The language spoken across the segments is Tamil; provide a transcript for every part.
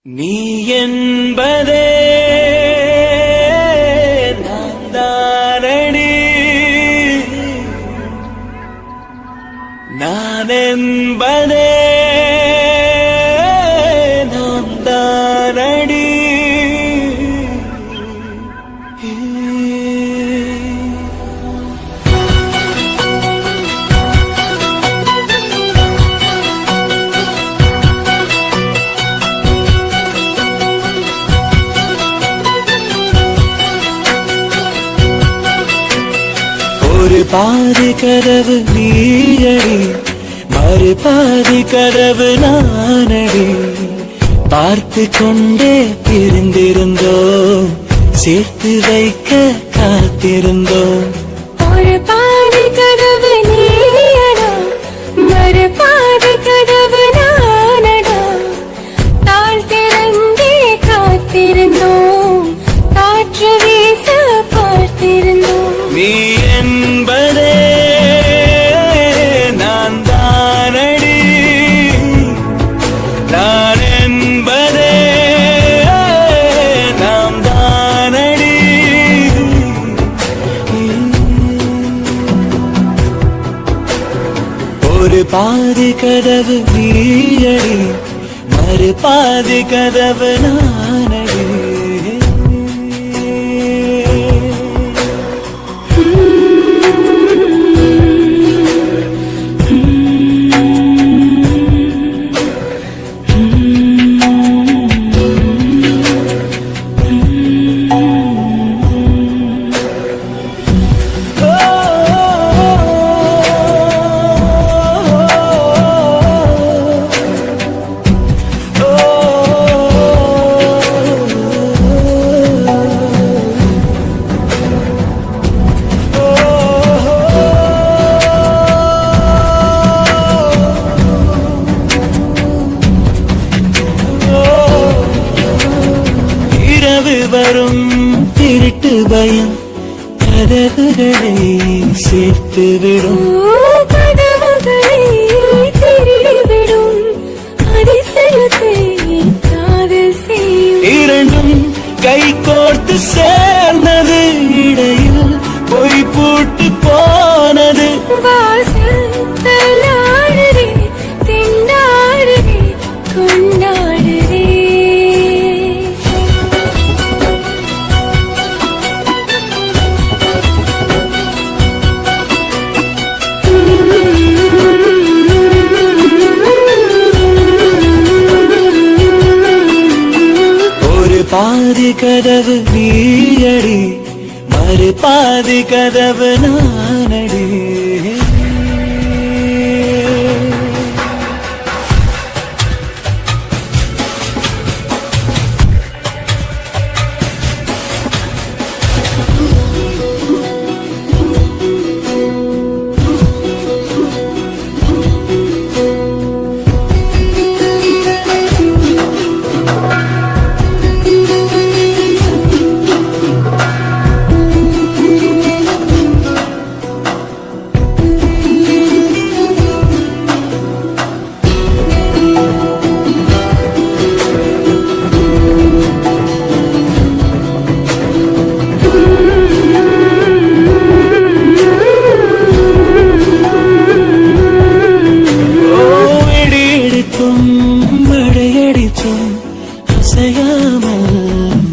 நீ என்பதே நான் தானடி, நான் என்பதே நாம் தானடி. ஒரு பாதி கதவு நீயடி, மறு பாதி கதவு நானடி. பார்த்து கொண்டே பிரிந்திருந்தோம், சேர்த்து வைக்க காத்திருந்தோம். ஒரு பாதி கதவு நீயடா, மறு பாதி கதவு நானடா. தாழ் திறந்தே காத்திருந்தோம், காற்று வீச பார்த்திருந்தோம். நீ என்பதே நான் தானடி, நான் என்பதே நாம் தானடி. ஒரு பாதி கதவு நீயடி, மறு பாதி கதவு நானடி. வரும் திருட்டு பயம் கதவுகளை சேர்த்து விடும், கதவுகளை திருடிவிடும். அதிசயத்தை காதல் செய்யும். இரண்டும் கை கோர்த்து சேர்ந்தது, இடையில் பொய் பூட்டு போனது. வாசல் தள்ளாடுதே, திண்டாடுதே, கொண்டாடுதே. பாதி கதவு நீயடி, மறு பாதி கதவு நானடி. மழையடித்தும் அசையாமல்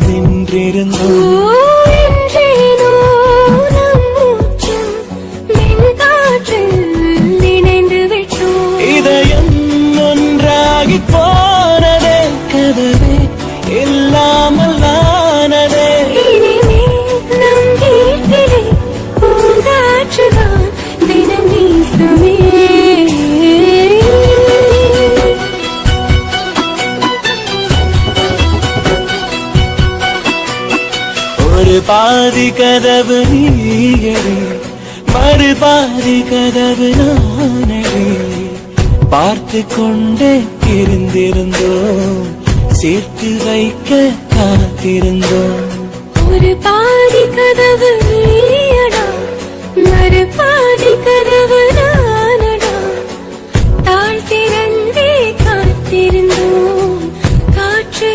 நின்றிருந்தோம். இதயம் ஒன்றாகி போனதே, கதவே இல்லாமல் ஆனதே. தினம் நீசமே. ஒரு பாதி கதவு நீயடி, மறு பாதி கதவு நானடி. பார்த்து கொண்டே இருந்திருந்தோம், சேர்த்து வைக்க காத்திருந்தோம். ஒரு பாதி கதவு நீயடா, மறு பாதி கதவு நானடா. தாழ் திறந்தே காத்திருந்தோம், காற்று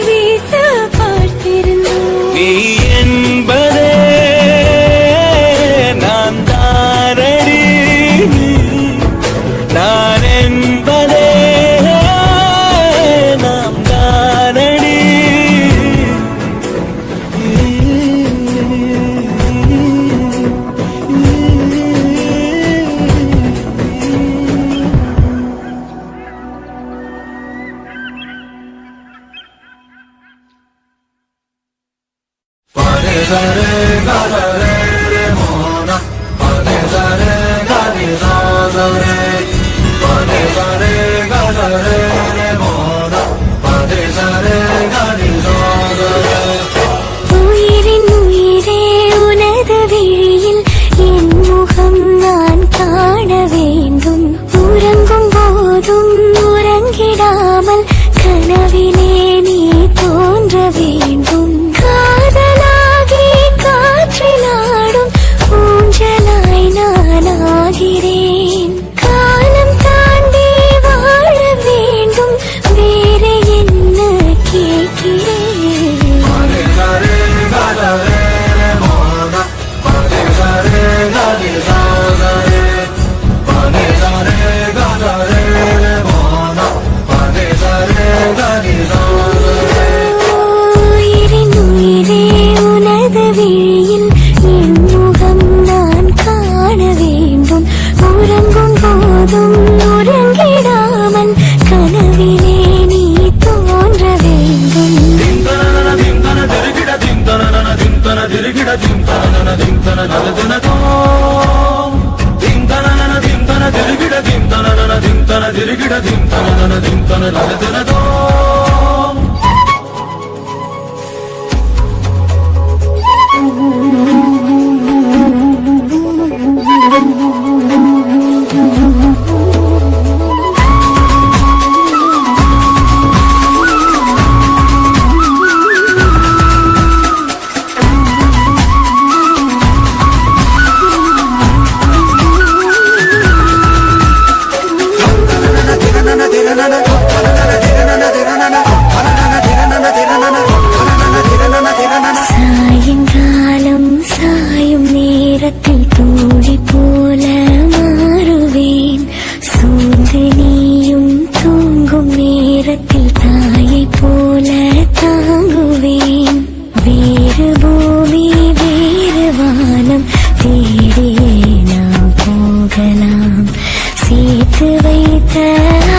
உயிரின் உயிரே உனது விழியில் என் முகம் நான் காண வேண்டும். உறங்கும் போதும் உறங்கிடாமல் கனவிலே நீ தோன்ற வேண்டும். காதலாகி காற்றிலாடும் ஊஞ்சலாய் நான் ஆகிறேன். காலம் தாண்டி வாழ வேண்டும், வேற என்ன கேட்கிறேன். உயிரின் உயிரே உனது விழியில் என் முகம் நான் காண வேண்டும். உறங்கும் போதும் உறங்கிடாமல் கனவிலே நீ தோன்ற வேண்டும். சாயங்காலம் சாயும் நேரத்தில் தூளி போல மாறுவேன். சூழ்ந்து நீயும் தூங்கும் நேரத்தில் தாயை போல தாங்குவேன். வேறு பூமி வேறு வானம் தேடியே நாம் போகலாம். சேர்த்து வைத்த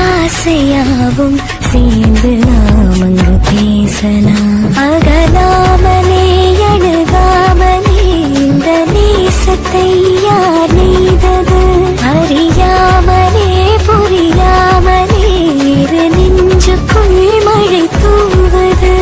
ஆசையாவும் சேர்ந்து நாம் அங்கு பேசலாம். அகலாமலே அணுகாமலே இந்த நேசத்தை யார் நெய்தது? அறியாமலே புரியாமலே இரு நெஞ்சுக்குள் மழை தூவது.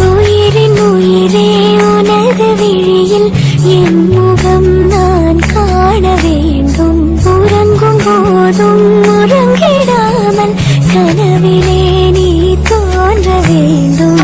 உயிரின் உயிரே உனது விழியில் என் முகம் நான் காண வேண்டும். உறங்கும் போதும் உறங்கிடாமல் கனவிலே நீ தோன்ற வேண்டும்.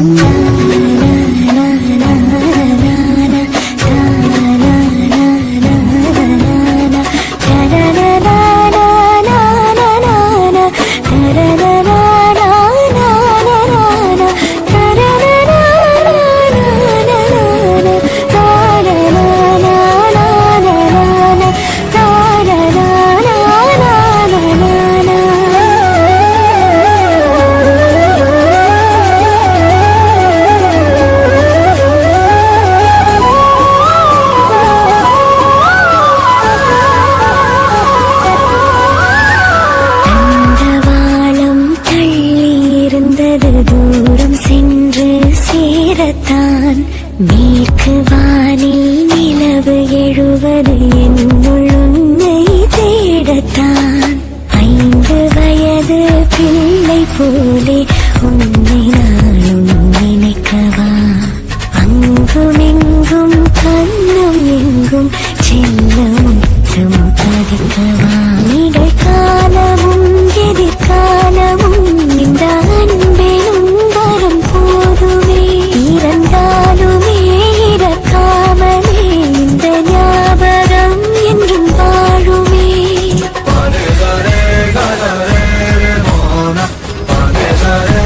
தூரம் சென்று சேரத்தான். மேற்கு வானில் நிலவு எழுவது என்னுள் உன்னை தேடத்தான். 5 வயது பிள்ளை போலே உன்னை நானும் நினைக்கவா? அங்குமெங்கும் கண்ணும் எங்கும் செல்ல முத்தம் பதிக்கவா? நிகழ்காலமும் எதிர்காலமும் இந்த அன்பெனும் வரம் போதுமே. இறந்தாலுமே இறக்காமலே இந்த ஞாபகம் என்றும் வாழுமே. Pare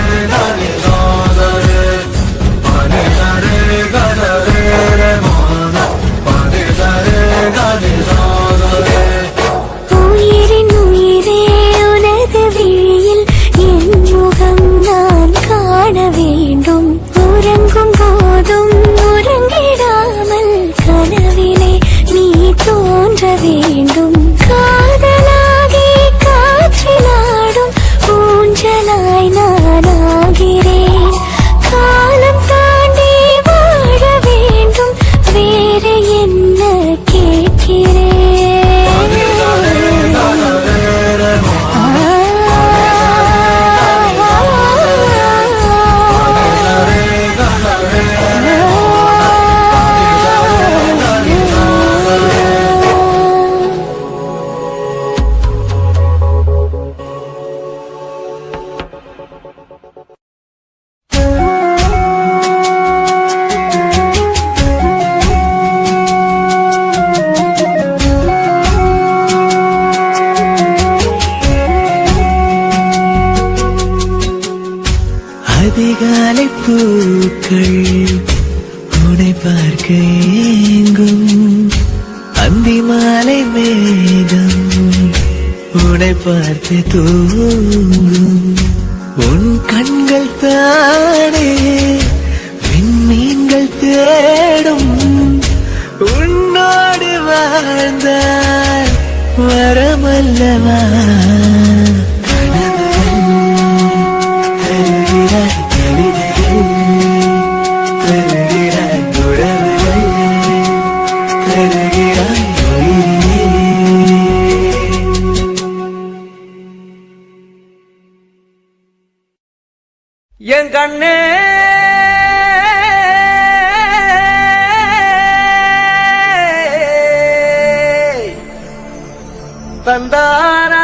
பூக்கள் உன்னை பார்க்க ஏங்கும் அந்தி மாலை மேகம் உன்னை பார்த்து தூங்கும் உன் கண்கள் தானே விண்மீன்கள் தேடும் உன்னோடு வாழ்ந்தால் வரமல்லவா என் கண்ணே தந்தானா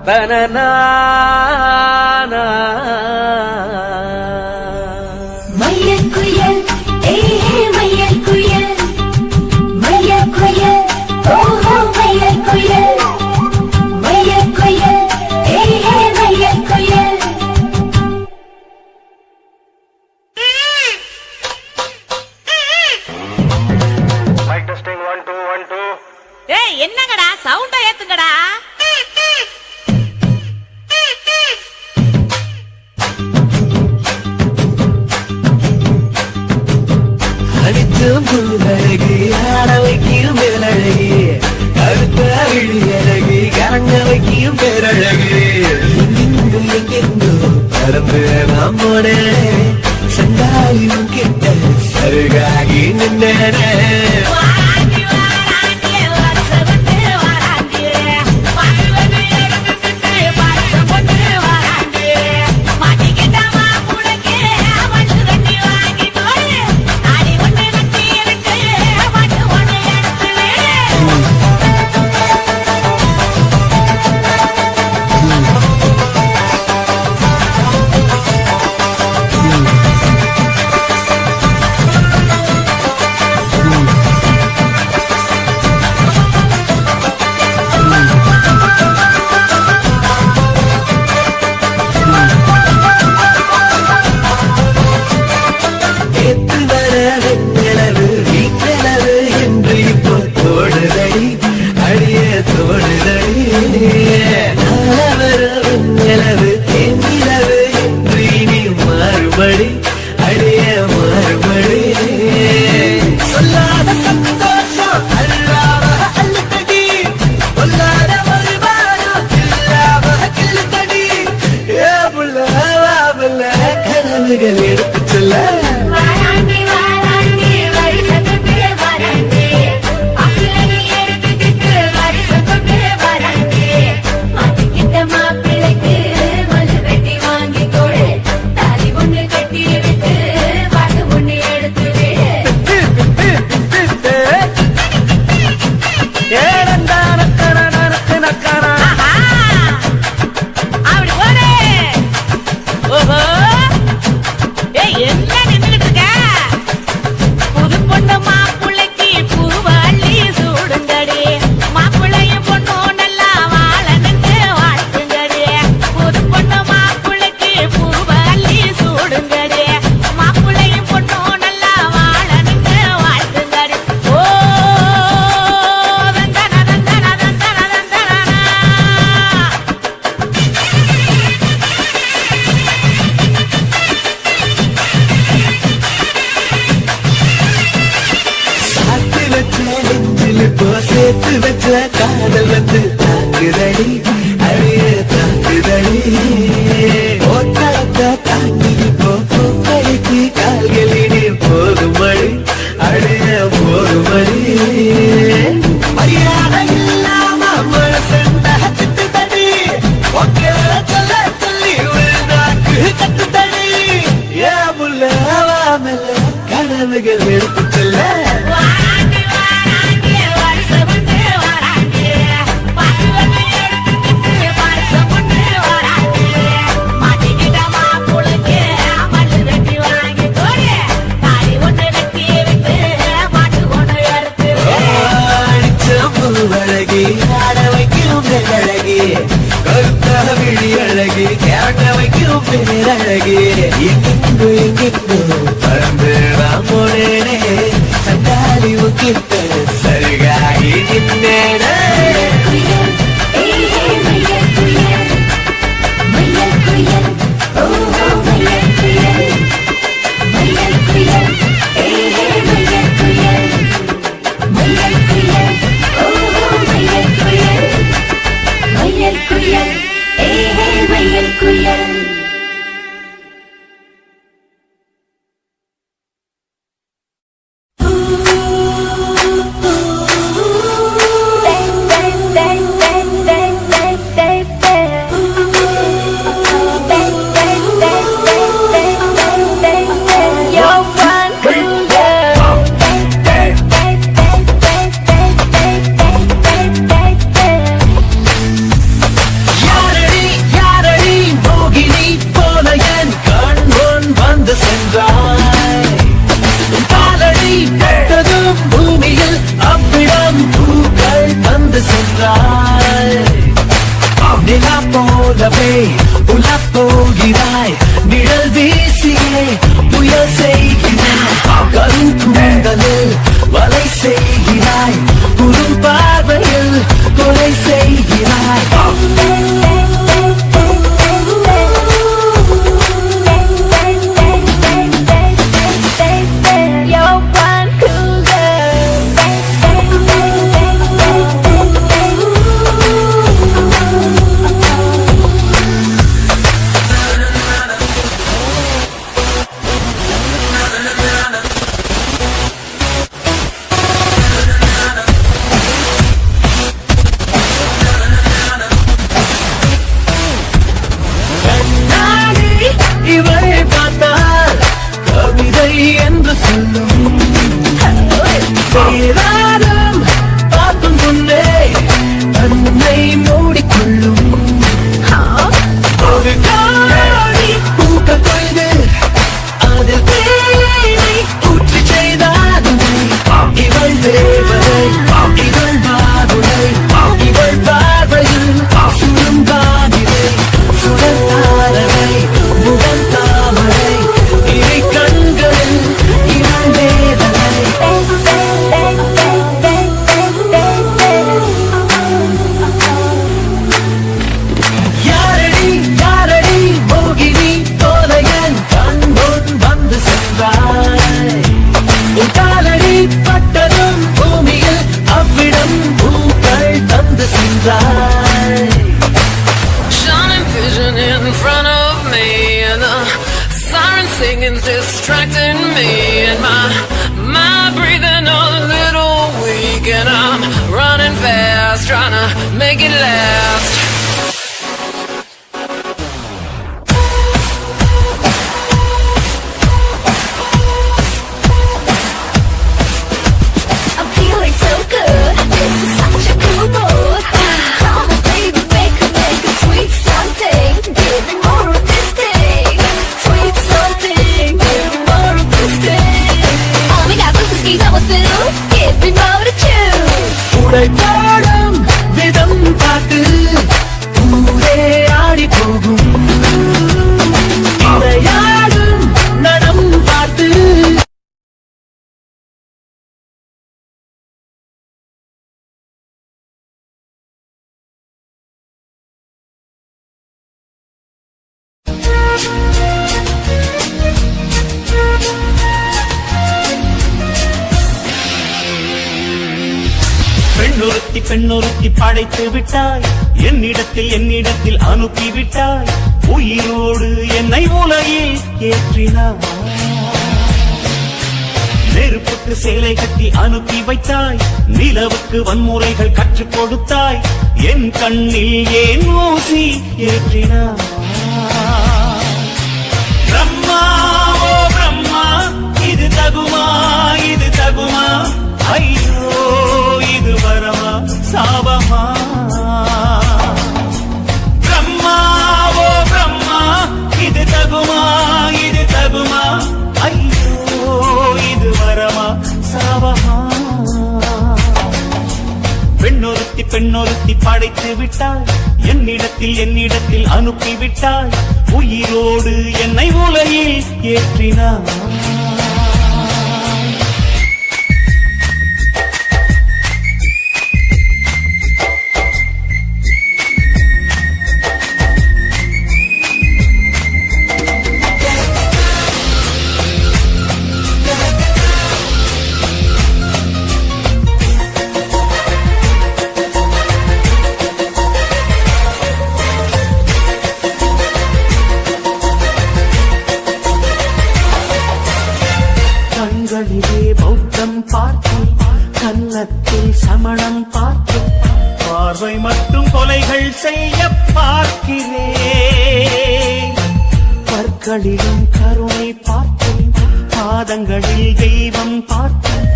தனனா மயிலக்குயில் மயிலக்குயில் மயிலக்குயில் ஓஹோ மயிலக்குயில் மயிலக்குயில் மயிலக்குயில் மைக் டெஸ்டிங் 1 2 1 2 ஏய் என்னங்கடா சவுண்ட ஏத்துங்கடா அடித்தும் புல்லழகி ஆட வைக்கும் மேலழகி கருத்த விழி அழகி கரங்க வைக்கும் பேரழகி எங்கெங்கு எங்கெங்கோ பறந்து நாம் போனே சண்டாயும் கிட்ட சருகாகி நின்றே வாராண்டி வாராண்டி வருஷப்பட்டு வாராண்டி வாழ்வது எடுத்துட்டு வருஷப்பட்டு வாராண்டி மாட்டிக்கிட்டமா புடக்கு மண்ணு தண்ணி வாங்கி போடு அடி ஒண்ணு நட்டி இருக்கு மண்ணு ஒண்ணு எடுத்து எத்து வர வெண்ணிலவு வீட்டிலவு என்று இப்போ தோடுதடி அடிய தோடுதடி வர வெண்ணிலவு தென்னிலவு என்று இனி மாறுபடி அடிய மாறுபடி சொல்லாத சந்தோஷம் அல்லாம அல்லுத்தடி சொல்லாத ஒரு வாரம் இல்லாம கிள்ளுத்தடி ஏ புள்ள கனவுகள் எடுத்து சொல்ல வாராண்டி வாராண்டி வருஷப்பட்டு வாராண்டி அப்பிளை எடுத்துக்கிட்டு வருஷப்பட்டு வாராண்டி மாட்டிக்கிட்ட மாப்பிள்ளைக்கு மல்லு வெட்டி வாங்கி கொடு தாலி ஒண்ணு கட்டி விட்டு பாட்டு ஒண்ணு எடுத்து விடு ஆஹா அப்படி போடு ஓஹோ ஏய் என்ன நின்னுகிட்டு இருக்க புது பொண்ணு மாப்பிள்ளைக்கு பூவாளி சூடுங்கடி மாப்பிள்ளையும் பொண்ணும் நல்லா வாழணுன்னு வாழ்த்துங்கடி புது பொண்ணு மாப்பிள்ளைக்கு பூவாளி சூடுங்கடி மாப்பிள்ளையும் பொண்ணும் நல்லா வாழணுன்னு வாழ்த்துங்கடி ஓ தந்தன தந்தன தந்தன தந்தன சாத்து வச்ச நெஞ்சில் இப்போ சேர்த்து வச்ச காதல் வந்து தாக்குதடி அழிய தாக்குதடி ஓட்டத்தை தாங்கி இப்போ பூக்கடிக்கு கால்களினே போகுமடி அழிய போகுமடி மரியாதை இல்லாம மனசண்ட திட்டுதடி ஒக்கே சொல்ல சொல்லி உள்நாக்கு கட்டுதடி ஏ புள்ள மெல்ல கனவுகள் எடுத்து செல்ல வாராண்டி வாராண்டி வருஷப்பட்டு வாராண்டி வாழ்வது எடுத்துட்டு விழி அழகு கேட்ட வைக்கும் பேரழகு எங்கெங்கு எங்கெங்கு பறந்து நான் போனேனே சண்டாலி உக்கிட்ட சருகாகி நின்னேனே போகிறாய் நிழல் வீசியே புயல் செய்கிறாய் கருங்கூந்தலில் வலை செய்கிறாய் குறும் பார்வையில் கொலை செய்கிறாய் என்று சொல்லும் பேராரம் பார்க்கும் முன்னே தன்னை மூடிக்கொள்ளும் ஒரு காணி பூக்க கொய்து அதில் தேனை ஊற்றி செய்தாதும் இவள் தேவதை இவள் பாதுரை இவள் பார்வையில் சுடும் காதிரை சுடத்தாரனை முகம் தாமரை இறை கண்களில் இவள் வேதனை யாரடி யாரடி மோகினி தோலையன் கண்முன் வந்து சென்றாய் உன் காலடி பட்டதும் பூமியில் அவ்விடம் பூக்கள் தந்து சென்றாய் Shining vision in front of me, and the siren singing's distracting me, and my breathing a little weak, and I'm running fast, trying to make it last. I'm feeling so good. This is such a cool mood. Come on, baby, make a sweet something. Give me more of this thing. Sweet something. Give me more of this thing. Oh my God, this is keys I was through. Give me more to choose. உடை பாடும் விதம் பார்த்து ஊரே ஆடி போகும் இடையாடும் நடம் பார்த்து பெண்ணொருத்தி படைத்து விட்டாய் என்னிடத்தில் அனுப்பி விட்டாய் உயிரோடு என்னை உலகில் ஏற்றினாய் நெருப்புக்கு சேலை கட்டி அனுப்பி வைத்தாய் நிலவுக்கு வன்முறைகள் கற்றுக் கொடுத்தாய் என் கண்ணில் ஏன் ஊசி ஏற்றினாய் பிரம்மா ஓ பிரம்மா இது தகுமா ஐயோ இது வரமா சாபமா பிரம்மா ஓ பிரம்மா இது தகுமா ஐயோ இது வரமா சாபமா பெண்ணொருத்தி படைத்து விட்டாய் என்னிடத்தில் அனுப்பிவிட்டாய் உயிரோடு என்னை உலகில் ஏற்றினாய் கண்களிலே பௌத்தம் பார்த்தேன் கன்னத்தில் சமணம் பார்த்தேன் பார்வை மட்டும் கொலைகள் செய்ய பார்க்கிறேன் பற்களிலும் கருணை பார்த்தேன் பாதங்களில் தெய்வம் பார்த்தேன்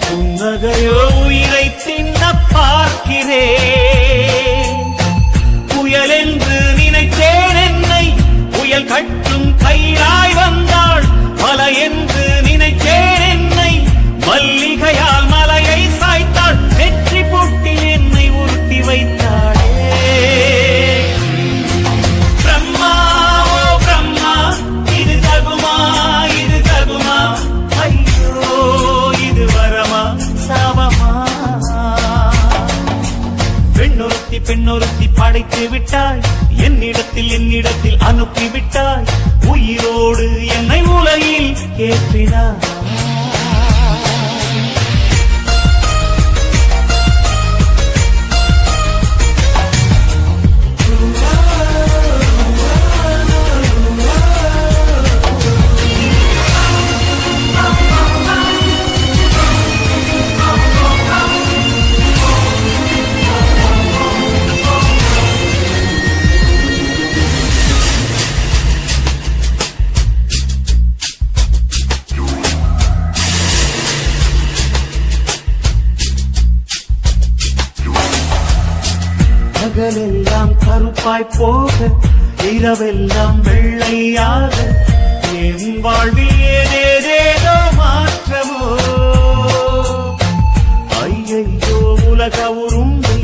புன்னகையோ உயிரை தின்ன பார்க்கிறேன் புயல் என்று நினைத்தேன் என்னை புயல் கட்டும் கயிறாய் வந்தாள் மலை என்று நினைத்தேன் என்னை மல்லிகையால் மலையை சாய்த்தாள் வெற்றி பொட்டில் என்னை உருட்டி வைத்தாளே பிரம்மா ஓ பிரம்மா இது தகுமா ஐயோ இது வரமா சாபமா பெண்ணொருத்தி படைத்து விட்டாய் என்னிடத்தில் அனுப்பிவிட்டாய் உயிரோடு என்னை உலகில் ஏற்றினாய் பகலெல்லாம் கருப்பாய் போக இரவெல்லாம் வெள்ளையாக என் வாழ்வில் ஏதேதேதோ மாற்றமோ ஐயையோ உலக உருண்டை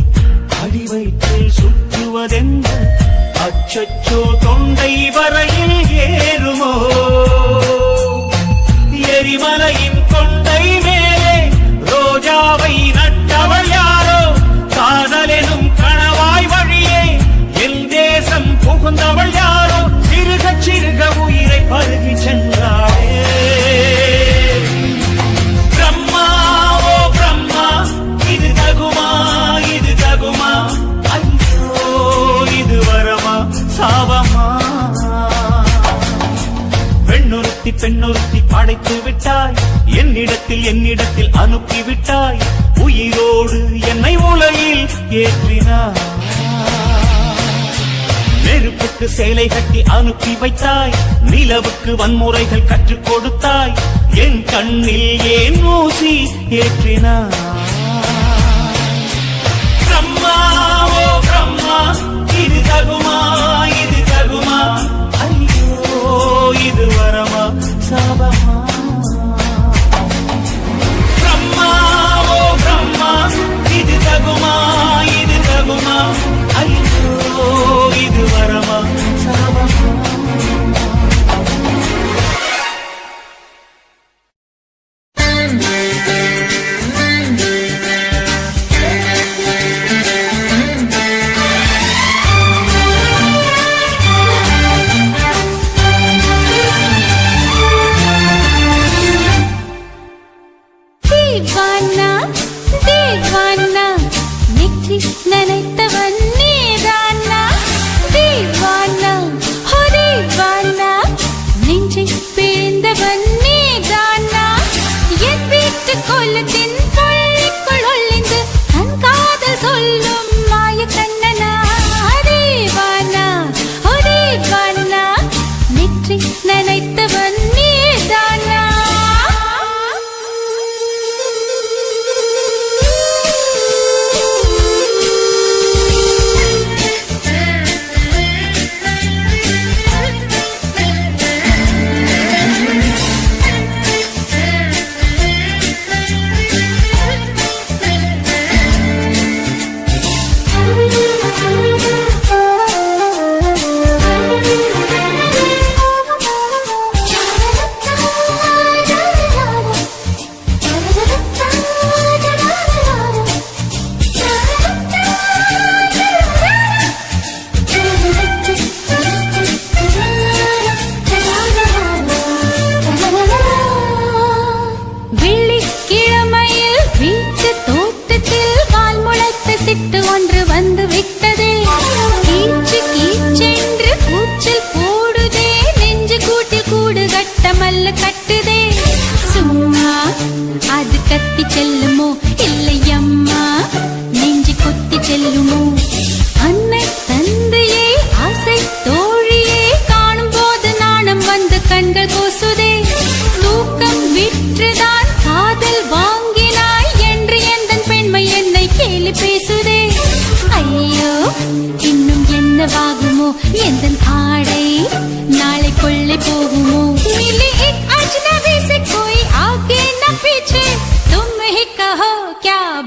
அடிவயிற்றில் சுற்றுவதென்ன அச்சச்சோ தொண்டை வரையில் ஏறுமோ எரிமலையின் கொண்டை மேலே ரோஜாவை நட்டவள் யாரோ காதலெனும் கணவாய் வழியே என் தேசம் புகுந்தவள் யாரோ சிறுக உயிரை பருகி சென்றாளே பிரம்மா ஓ பிரம்மா இது தகுமா ஐயோ இது வரமா சாபமா பெண்ணொருத்தி படைத்து விட்டாய் என்னிடத்தில் அனுப்பிவிட்டாய் உயிரோடு என்னை உலகில் ஏற்றினாய் நெருப்புக்கு சேலை கட்டி அனுப்பி வைத்தாய் நிலவுக்கு வன்முறைகள் கற்றுக் கொடுத்தாய் என் கண்ணில் ஏன் ஊசி ஏற்றினாய் பிரம்மா ஓ பிரம்மா இது தகுமா ஐயோ இது வரமா சாபமா பிரம்மா ஓ பிரம்மா இது தகுமா ஐயோ இது வரமா சாபமா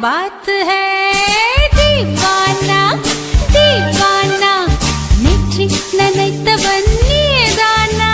बात है दीवाना दीवाना नेற்றி நினைத்தவன் நீதானா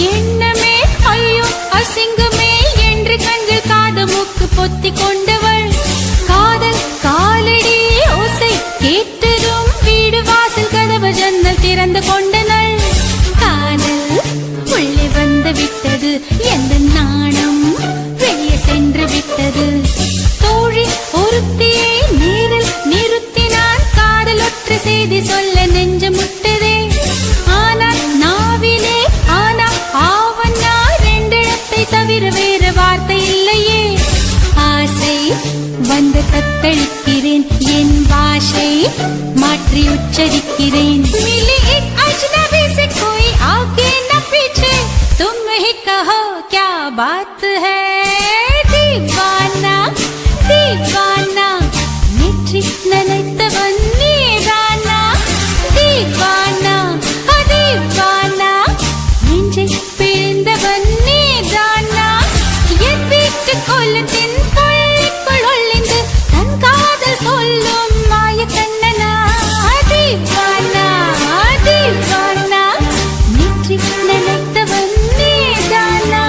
எண்ணமே ஐயோ அசிங்கமே என்று கண்கள் காது மூக்கு பொத்தி கொண்டவள் காதல் காலடி ஓசை கேட்டதும் வீடு வாசல் கதவு ஜன்னல் திறந்து கொண்டனள் காதல் உள்ளே வந்து விட்டது எந்த நாணம் வெளியே சென்று விட்டது தோழி ஒருத்தியை நேரில் நிறுத்தினான் காதல் ஒற்றை செய்தி சொல்ல நெஞ்சு முட்டதே ஆனால் நாவிலே ஆனா ஆவன்னா ரெண்டிடத்தை தவிர வேறு வார்த்தை இல்லையே ஆசை வந்து தத்தளிக்கிறேன் என் பாஷை மாற்றி உச்சரிக்கிறேன் मिली एक अजनबी से कोई आगे न पीछे तुम ही कहो क्या बात है दीवाना दीवाना नेற்றி நினைத்தவன் நீதானா दीवाना दीवाना நெஞ்சை பிழிந்தவன் நீதானா என் வீட்டு கொல்லத்தின் கொள்ளைக்குள் ஒளிந்து தன் காதல் சொல்லும் மாய கண்ணனா दीवाना दीवाना நெற்றி நினைத்தவன் நீதானா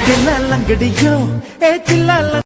தில்லாலங்கடியோ ஏ தில்லால